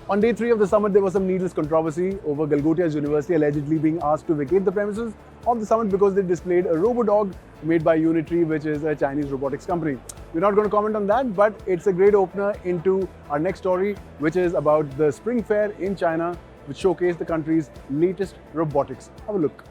On day 3 of the summit, there was some needless controversy over Galgotia's University allegedly being asked to vacate the premises of the summit because they displayed a robo-dog made by Unitree, which is a Chinese robotics company. We're not going to comment on that, but it's a great opener into our next story, which is about the Spring Fair in China, which showcased the country's latest robotics. Have a look.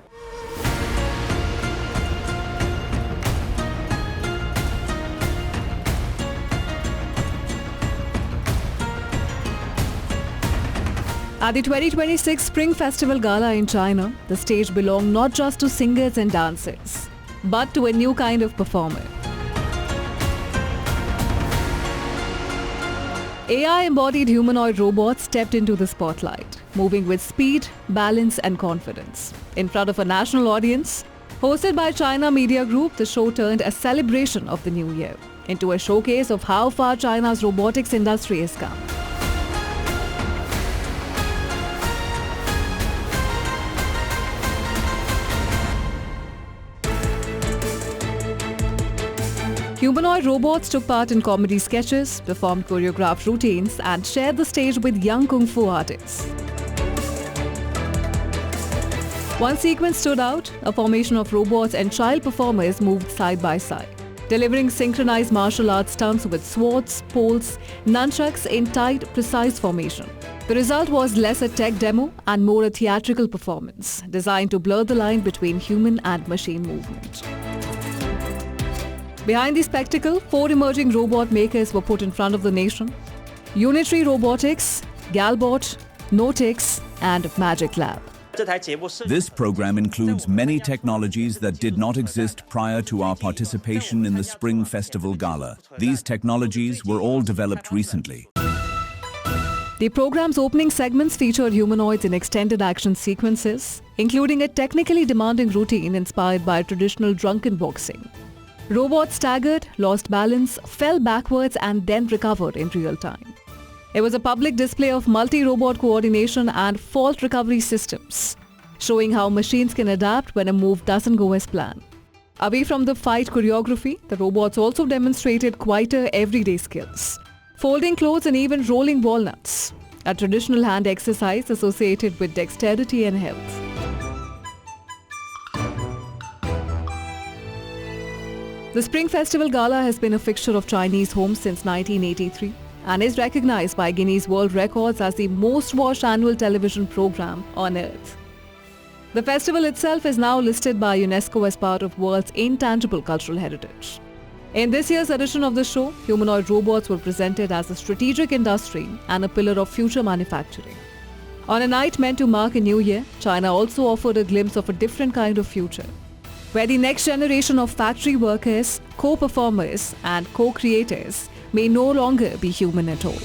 At the 2026 Spring Festival Gala in China, the stage belonged not just to singers and dancers, but to a new kind of performer. AI-embodied humanoid robots stepped into the spotlight, moving with speed, balance and confidence. In front of a national audience, hosted by China Media Group, the show turned a celebration of the new year into a showcase of how far China's robotics industry has come. Humanoid robots took part in comedy sketches, performed choreographed routines, and shared the stage with young kung fu artists. One sequence stood out: a formation of robots and child performers moved side by side, delivering synchronized martial arts stunts with swords, poles, nunchucks in tight, precise formation. The result was less a tech demo and more a theatrical performance, designed to blur the line between human and machine movement. Behind the spectacle, 4 emerging robot makers were put in front of the nation: Unitree Robotics, Galbot, Notix, and Magic Lab. This program includes many technologies that did not exist prior to our participation in the Spring Festival Gala. These technologies were all developed recently. The program's opening segments featured humanoids in extended action sequences, including a technically demanding routine inspired by traditional drunken boxing. Robots staggered, lost balance, fell backwards and then recovered in real time. It was a public display of multi-robot coordination and fault recovery systems, showing how machines can adapt when a move doesn't go as planned. Away from the fight choreography, the robots also demonstrated quieter everyday skills: folding clothes and even rolling walnuts, a traditional hand exercise associated with dexterity and health. The Spring Festival Gala has been a fixture of Chinese homes since 1983 and is recognized by Guinness World Records as the most watched annual television program on Earth. The festival itself is now listed by UNESCO as part of world's intangible cultural heritage. In this year's edition of the show, humanoid robots were presented as a strategic industry and a pillar of future manufacturing. On a night meant to mark a new year, China also offered a glimpse of a different kind of future, where the next generation of factory workers, co-performers and co-creators may no longer be human at all.